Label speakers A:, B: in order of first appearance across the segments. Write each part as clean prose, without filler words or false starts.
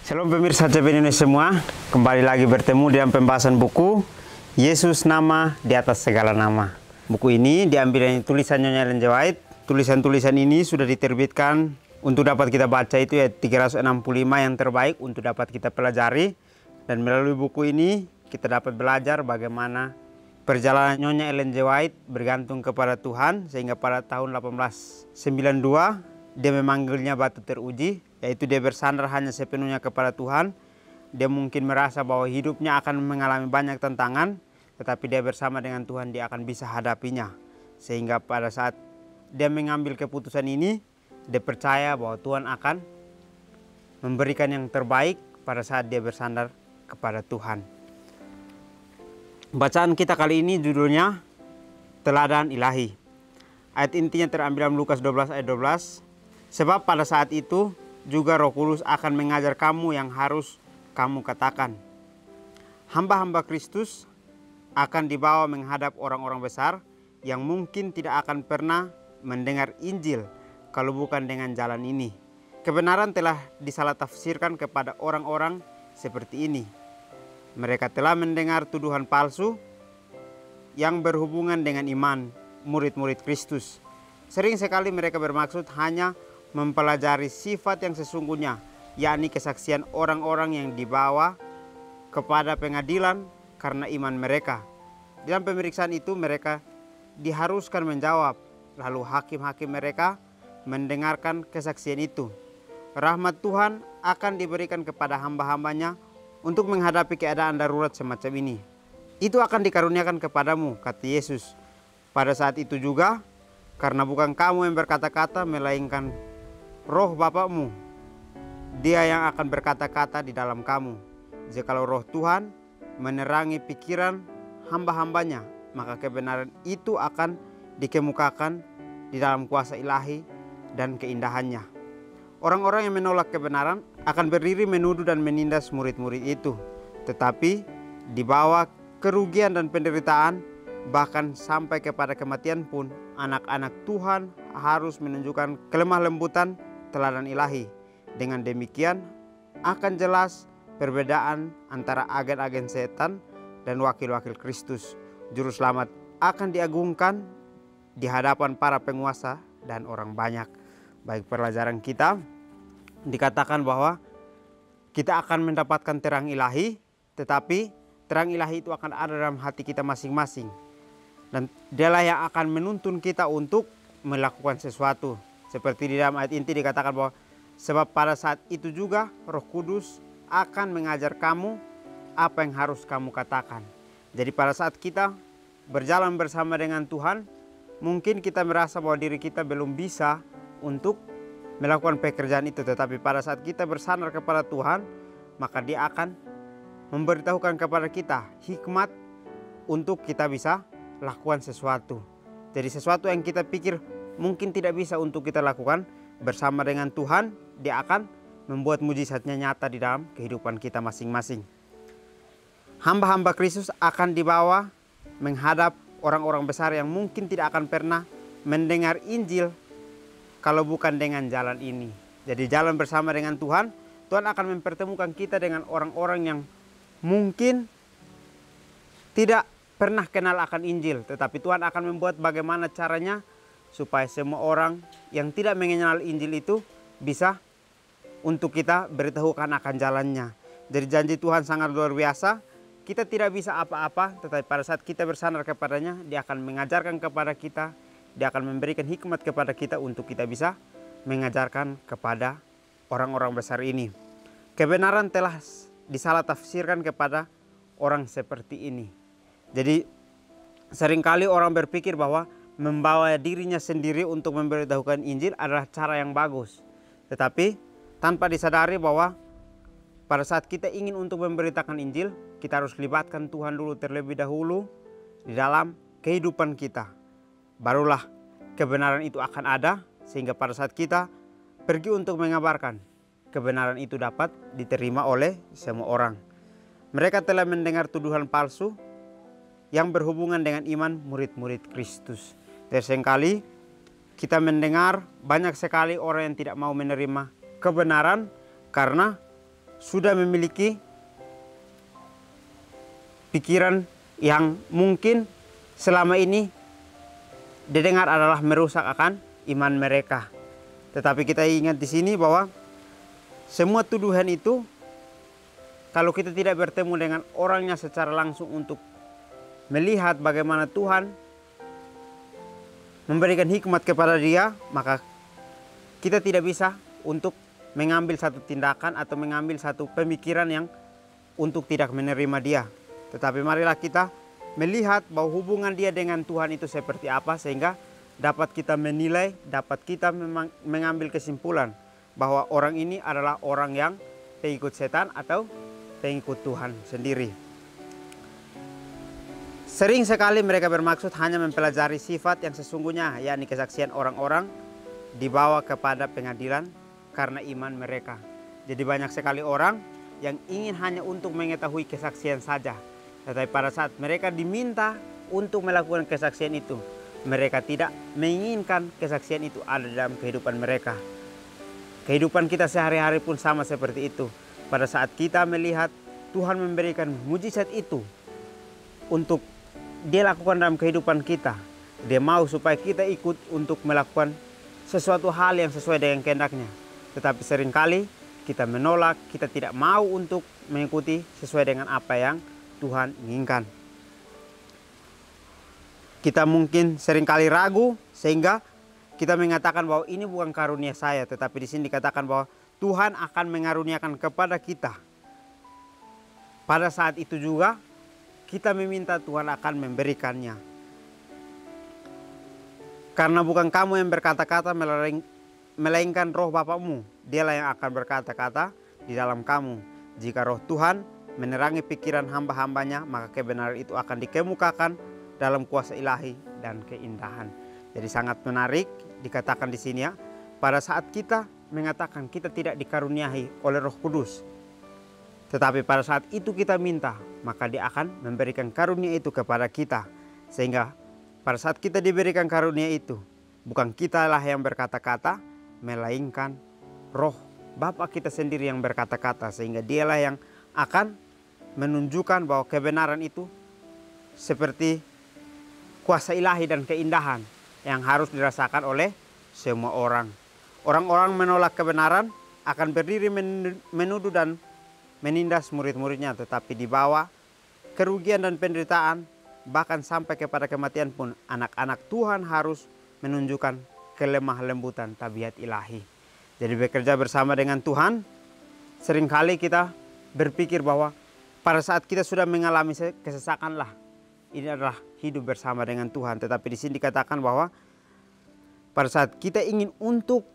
A: Shalom pemirsa CP Indonesia semua, kembali lagi bertemu dalam pembahasan buku Yesus Nama di Atas Segala Nama. Buku ini diambil dari tulisan Nyonya Ellen G. White. Tulisan-tulisan ini sudah diterbitkan untuk dapat kita baca itu ya 365 yang terbaik untuk dapat kita pelajari. Dan melalui buku ini kita dapat belajar bagaimana perjalanan Nyonya Ellen G. White bergantung kepada Tuhan, sehingga pada tahun 1892 dia memanggilnya batu teruji, yaitu dia bersandar hanya sepenuhnya kepada Tuhan. Dia mungkin merasa bahwa hidupnya akan mengalami banyak tantangan, tetapi dia bersama dengan Tuhan dia akan bisa hadapinya. Sehingga pada saat dia mengambil keputusan ini, dia percaya bahwa Tuhan akan memberikan yang terbaik pada saat dia bersandar kepada Tuhan. Bacaan kita kali ini judulnya Teladan Ilahi. Ayat intinya terambil dalam Lukas 12 ayat 12. Sebab pada saat itu juga Roh Kudus akan mengajar kamu yang harus kamu katakan. Hamba-hamba Kristus akan dibawa menghadap orang-orang besar yang mungkin tidak akan pernah mendengar Injil kalau bukan dengan jalan ini. Kebenaran telah disalah-tafsirkan kepada orang-orang seperti ini. Mereka telah mendengar tuduhan palsu yang berhubungan dengan iman murid-murid Kristus. Sering sekali mereka bermaksud hanya mempelajari sifat yang sesungguhnya, yakni kesaksian orang-orang yang dibawa kepada pengadilan karena iman mereka. Dalam pemeriksaan itu mereka diharuskan menjawab, lalu hakim-hakim mereka mendengarkan kesaksian itu. Rahmat Tuhan akan diberikan kepada hamba-hambanya untuk menghadapi keadaan darurat semacam ini. Itu akan dikaruniakan kepadamu, kata Yesus. Pada saat itu juga, karena bukan kamu yang berkata-kata, melainkan Roh Bapakmu, Dia yang akan berkata-kata di dalam kamu. Jikalau Roh Tuhan menerangi pikiran hamba-hambanya, maka kebenaran itu akan dikemukakan di dalam kuasa ilahi dan keindahannya. Orang-orang yang menolak kebenaran akan berdiri menuduh dan menindas murid-murid itu. Tetapi di bawah kerugian dan penderitaan, bahkan sampai kepada kematian pun, anak-anak Tuhan harus menunjukkan kelemah lembutan teladan ilahi. Dengan demikian akan jelas perbedaan antara agen-agen setan dan wakil-wakil Kristus. Juru selamat akan diagungkan di hadapan para penguasa dan orang banyak. Baik, pelajaran kita dikatakan bahwa kita akan mendapatkan terang ilahi, tetapi terang ilahi itu akan ada dalam hati kita masing-masing. Dan dialah yang akan menuntun kita untuk melakukan sesuatu. Seperti di dalam ayat inti dikatakan bahwa sebab pada saat itu juga Roh Kudus akan mengajar kamu apa yang harus kamu katakan. Jadi pada saat kita berjalan bersama dengan Tuhan, mungkin kita merasa bahwa diri kita belum bisa untuk melakukan pekerjaan itu. Tetapi pada saat kita bersandar kepada Tuhan, maka Dia akan memberitahukan kepada kita hikmat untuk kita bisa lakukan sesuatu. Jadi sesuatu yang kita pikir mungkin tidak bisa untuk kita lakukan, bersama dengan Tuhan Dia akan membuat mujizatnya nyata di dalam kehidupan kita masing-masing. Hamba-hamba Kristus akan dibawa menghadap orang-orang besar yang mungkin tidak akan pernah mendengar Injil kalau bukan dengan jalan ini. Jadi jalan bersama dengan Tuhan, Tuhan akan mempertemukan kita dengan orang-orang yang mungkin tidak pernah kenal akan Injil, tetapi Tuhan akan membuat bagaimana caranya supaya semua orang yang tidak mengenal Injil itu bisa untuk kita beritahukan akan jalannya. Jadi janji Tuhan sangat luar biasa. Kita tidak bisa apa-apa, tetapi pada saat kita bersandar kepadanya, Dia akan mengajarkan kepada kita, Dia akan memberikan hikmat kepada kita untuk kita bisa mengajarkan kepada orang-orang besar ini. Kebenaran telah disalah tafsirkan kepada orang seperti ini. Jadi seringkali orang berpikir bahwa membawa dirinya sendiri untuk memberitahukan Injil adalah cara yang bagus. Tetapi tanpa disadari bahwa pada saat kita ingin untuk memberitakan Injil, kita harus libatkan Tuhan dulu terlebih dahulu di dalam kehidupan kita. Barulah kebenaran itu akan ada, sehingga pada saat kita pergi untuk mengabarkan, kebenaran itu dapat diterima oleh semua orang. Mereka telah mendengar tuduhan palsu yang berhubungan dengan iman murid-murid Kristus. Dan seringkali kita mendengar banyak sekali orang yang tidak mau menerima kebenaran karena sudah memiliki pikiran yang mungkin selama ini didengar adalah merusak akan iman mereka. Tetapi kita ingat di sini bahwa semua tuduhan itu, kalau kita tidak bertemu dengan orangnya secara langsung untuk melihat bagaimana Tuhan memberikan hikmat kepada dia, maka kita tidak bisa untuk mengambil satu tindakan atau mengambil satu pemikiran yang untuk tidak menerima dia. Tetapi marilah kita melihat bahwa hubungan dia dengan Tuhan itu seperti apa, sehingga dapat kita menilai, dapat kita mengambil kesimpulan bahwa orang ini adalah orang yang pengikut setan atau pengikut Tuhan sendiri. Sering sekali mereka bermaksud hanya mempelajari sifat yang sesungguhnya, yakni kesaksian orang-orang dibawa kepada pengadilan karena iman mereka. Jadi banyak sekali orang yang ingin hanya untuk mengetahui kesaksian saja. Tetapi pada saat mereka diminta untuk melakukan kesaksian itu, mereka tidak menginginkan kesaksian itu ada dalam kehidupan mereka. Kehidupan kita sehari-hari pun sama seperti itu. Pada saat kita melihat Tuhan memberikan mujizat itu untuk dia lakukan dalam kehidupan kita, dia mau supaya kita ikut untuk melakukan sesuatu hal yang sesuai dengan kehendaknya. Tetapi seringkali kita menolak, kita tidak mau untuk mengikuti sesuai dengan apa yang Tuhan inginkan. Kita mungkin seringkali ragu sehingga kita mengatakan bahwa ini bukan karunia saya, tetapi di sini dikatakan bahwa Tuhan akan mengaruniakan kepada kita. Pada saat itu juga kita meminta, Tuhan akan memberikannya. Karena bukan kamu yang berkata-kata, melainkan roh Bapamu. Dialah yang akan berkata-kata di dalam kamu. Jika roh Tuhan menerangi pikiran hamba-hambanya, maka kebenaran itu akan dikemukakan dalam kuasa ilahi dan keindahan. Jadi sangat menarik dikatakan di sini ya. Pada saat kita mengatakan kita tidak dikaruniai oleh Roh Kudus, tetapi pada saat itu kita minta, maka dia akan memberikan karunia itu kepada kita. Sehingga pada saat kita diberikan karunia itu, bukan kitalah yang berkata-kata, melainkan roh Bapa kita sendiri yang berkata-kata. Sehingga dialah yang akan menunjukkan bahwa kebenaran itu seperti kuasa ilahi dan keindahan yang harus dirasakan oleh semua orang. Orang-orang menolak kebenaran akan berdiri menuduh dan menindas murid-muridnya, tetapi di bawah kerugian dan penderitaan, bahkan sampai kepada kematian pun, anak-anak Tuhan harus menunjukkan kelemah lembutan tabiat ilahi. Jadi bekerja bersama dengan Tuhan, seringkali kita berpikir bahwa pada saat kita sudah mengalami kesesakanlah, ini adalah hidup bersama dengan Tuhan. Tetapi di sini dikatakan bahwa pada saat kita ingin untuk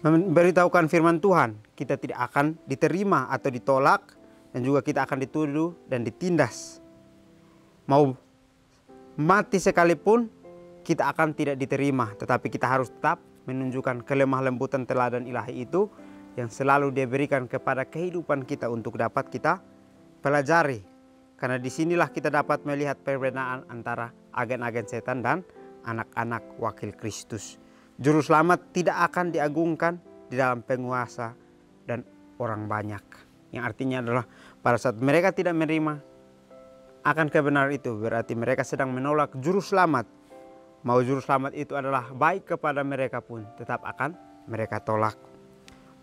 A: memberitahukan firman Tuhan, kita tidak akan diterima atau ditolak, dan juga kita akan dituduh dan ditindas. Mau mati sekalipun kita akan tidak diterima, tetapi kita harus tetap menunjukkan kelemah lembutan teladan ilahi itu yang selalu dia berikan kepada kehidupan kita untuk dapat kita pelajari. Karena disinilah kita dapat melihat perbedaan antara agen-agen setan dan anak-anak wakil Kristus. Juru selamat tidak akan diagungkan di dalam penguasa dan orang banyak. Yang artinya adalah pada saat mereka tidak menerima akan kebenaran itu, berarti mereka sedang menolak juru selamat. Mau juru selamat itu adalah baik kepada mereka pun, tetap akan mereka tolak.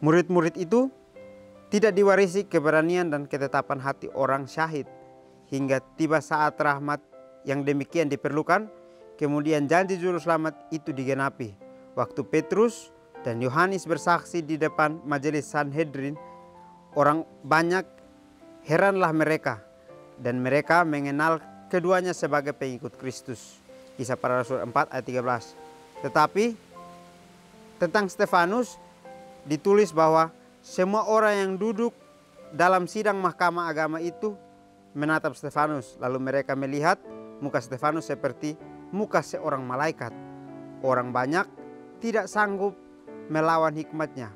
A: Murid-murid itu tidak diwarisi keberanian dan ketetapan hati orang syahid. Hingga tiba saat rahmat yang demikian diperlukan, kemudian janji juru selamat itu digenapi. Waktu Petrus dan Yohanes bersaksi di depan majelis Sanhedrin, orang banyak heranlah mereka, dan mereka mengenal keduanya sebagai pengikut Kristus. Kisah Para Rasul 4 ayat 13. Tetapi tentang Stefanus ditulis bahwa semua orang yang duduk dalam sidang mahkamah agama itu menatap Stefanus, lalu mereka melihat muka Stefanus seperti muka seorang malaikat. Orang banyak tidak sanggup melawan hikmatnya,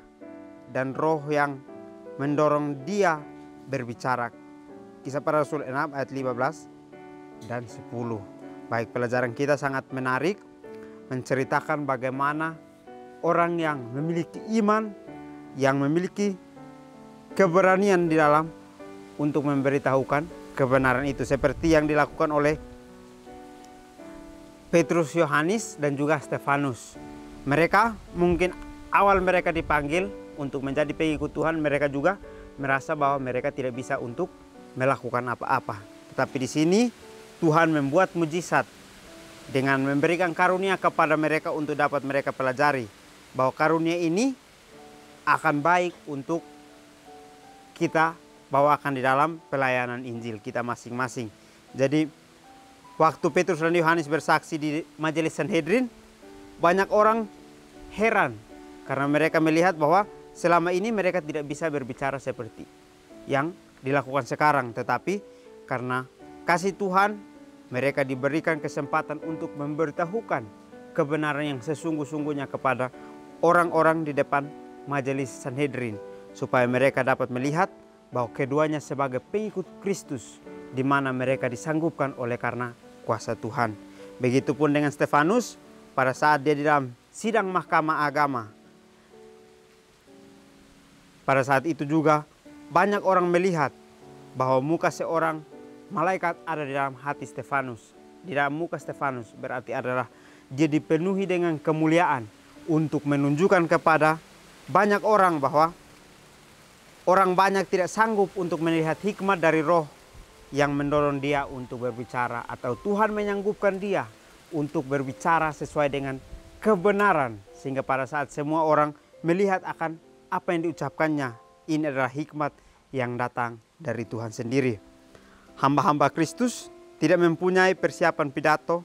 A: dan roh yang mendorong dia berbicara. Kisah Para Rasul 6 ayat 15 dan 10. Baik, pelajaran kita sangat menarik, menceritakan bagaimana orang yang memiliki iman, yang memiliki keberanian di dalam untuk memberitahukan kebenaran itu. Seperti yang dilakukan oleh Petrus, Yohanes, dan juga Stefanus. Mereka mungkin awal mereka dipanggil untuk menjadi pengikut Tuhan, mereka juga merasa bahwa mereka tidak bisa untuk melakukan apa-apa. Tetapi di sini Tuhan membuat mujizat dengan memberikan karunia kepada mereka untuk dapat mereka pelajari bahwa karunia ini akan baik untuk kita bawakan di dalam pelayanan Injil kita masing-masing. Jadi waktu Petrus dan Yohanes bersaksi di majelis Sanhedrin, banyak orang heran karena mereka melihat bahwa selama ini mereka tidak bisa berbicara seperti yang dilakukan sekarang. Tetapi karena kasih Tuhan, mereka diberikan kesempatan untuk memberitahukan kebenaran yang sesungguh-sungguhnya kepada orang-orang di depan majelis Sanhedrin, supaya mereka dapat melihat bahwa keduanya sebagai pengikut Kristus, di mana mereka disanggupkan oleh karena kuasa Tuhan. Begitupun dengan Stefanus pada saat dia di dalam sidang mahkamah agama. Pada saat itu juga banyak orang melihat bahwa muka seorang malaikat ada di dalam hati Stefanus. Di dalam muka Stefanus berarti adalah dia dipenuhi dengan kemuliaan untuk menunjukkan kepada banyak orang bahwa orang banyak tidak sanggup untuk melihat hikmat dari Roh yang mendorong dia untuk berbicara, atau Tuhan menyanggupkan dia untuk berbicara sesuai dengan kebenaran, sehingga pada saat semua orang melihat akan apa yang diucapkannya, ini adalah hikmat yang datang dari Tuhan sendiri. Hamba-hamba Kristus tidak mempunyai persiapan pidato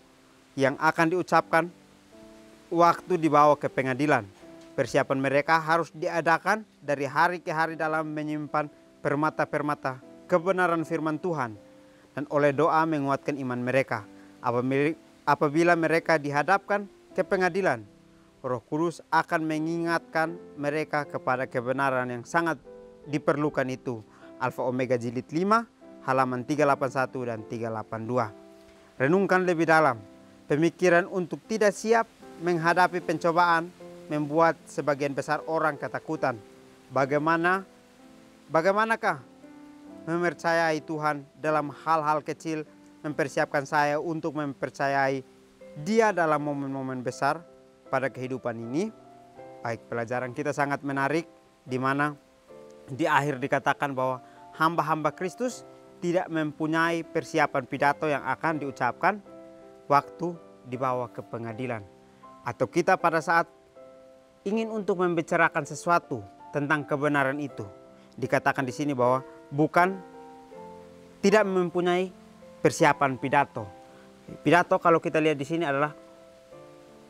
A: yang akan diucapkan waktu dibawa ke pengadilan. Persiapan mereka harus diadakan dari hari ke hari dalam menyimpan permata-permata kebenaran firman Tuhan, dan oleh doa menguatkan iman mereka. Apabila mereka dihadapkan ke pengadilan, Roh Kudus akan mengingatkan mereka kepada kebenaran yang sangat diperlukan itu. Alfa Omega Jilid 5 halaman 381 dan 382. Renungkan lebih dalam. Pemikiran untuk tidak siap menghadapi pencobaan membuat sebagian besar orang ketakutan. Bagaimanakah mempercayai Tuhan dalam hal-hal kecil mempersiapkan saya untuk mempercayai Dia dalam momen-momen besar pada kehidupan ini? Baik, pelajaran kita sangat menarik, di mana di akhir dikatakan bahwa hamba-hamba Kristus tidak mempunyai persiapan pidato yang akan diucapkan waktu dibawa ke pengadilan. Atau kita pada saat ingin untuk membicarakan sesuatu tentang kebenaran itu, dikatakan di sini bahwa bukan tidak mempunyai persiapan pidato. Pidato kalau kita lihat di sini adalah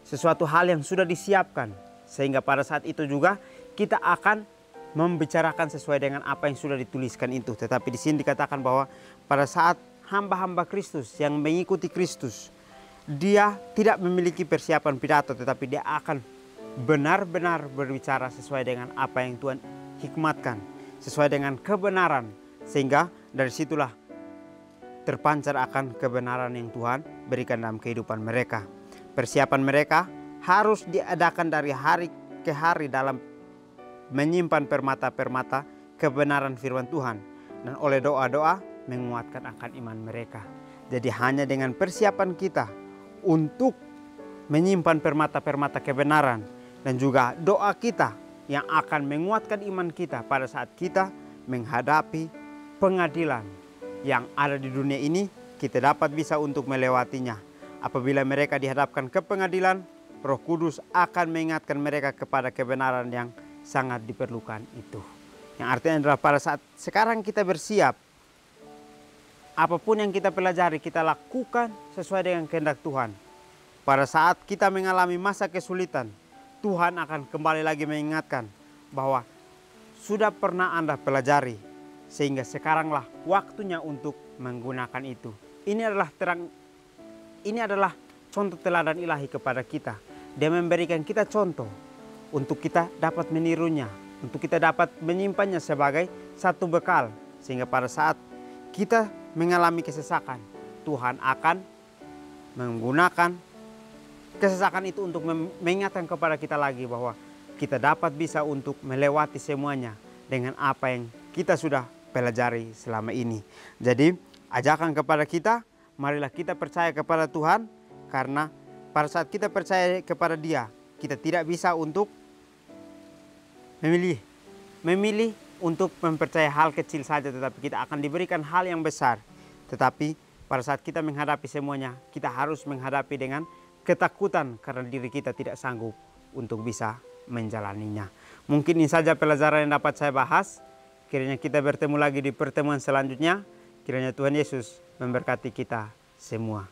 A: sesuatu hal yang sudah disiapkan, sehingga pada saat itu juga kita akan membicarakan sesuai dengan apa yang sudah dituliskan itu. Tetapi di sini dikatakan bahwa pada saat hamba-hamba Kristus yang mengikuti Kristus, dia tidak memiliki persiapan pidato, tetapi dia akan benar-benar berbicara sesuai dengan apa yang Tuhan hikmatkan, sesuai dengan kebenaran, sehingga dari situlah terpancar akan kebenaran yang Tuhan berikan dalam kehidupan mereka. Persiapan mereka harus diadakan dari hari ke hari dalam menyimpan permata-permata kebenaran firman Tuhan, dan oleh doa-doa menguatkan akan iman mereka. Jadi hanya dengan persiapan kita untuk menyimpan permata-permata kebenaran, dan juga doa kita yang akan menguatkan iman kita pada saat kita menghadapi pengadilan yang ada di dunia ini, kita dapat bisa untuk melewatinya. Apabila mereka dihadapkan ke pengadilan, Roh Kudus akan mengingatkan mereka kepada kebenaran yang sangat diperlukan itu. Yang artinya adalah pada saat sekarang kita bersiap, apapun yang kita pelajari, kita lakukan sesuai dengan kehendak Tuhan. Pada saat kita mengalami masa kesulitan, Tuhan akan kembali lagi mengingatkan bahwa sudah pernah Anda pelajari, sehingga sekaranglah waktunya untuk menggunakan itu. Ini adalah contoh teladan ilahi kepada kita. Dia memberikan kita contoh untuk kita dapat menirunya, untuk kita dapat menyimpannya sebagai satu bekal, sehingga pada saat kita mengalami kesesakan, Tuhan akan menggunakan kesesakan itu untuk mengingatkan kepada kita lagi bahwa kita dapat bisa untuk melewati semuanya dengan apa yang kita sudah pelajari selama ini. Jadi ajakan kepada kita, marilah kita percaya kepada Tuhan, karena pada saat kita percaya kepada Dia, kita tidak bisa untuk memilih untuk mempercayai hal kecil saja, tetapi kita akan diberikan hal yang besar. Tetapi pada saat kita menghadapi semuanya, kita harus menghadapi dengan ketakutan karena diri kita tidak sanggup untuk bisa menjalaninya. Mungkin ini saja pelajaran yang dapat saya bahas. Kiranya kita bertemu lagi di pertemuan selanjutnya. Kiranya Tuhan Yesus memberkati kita semua.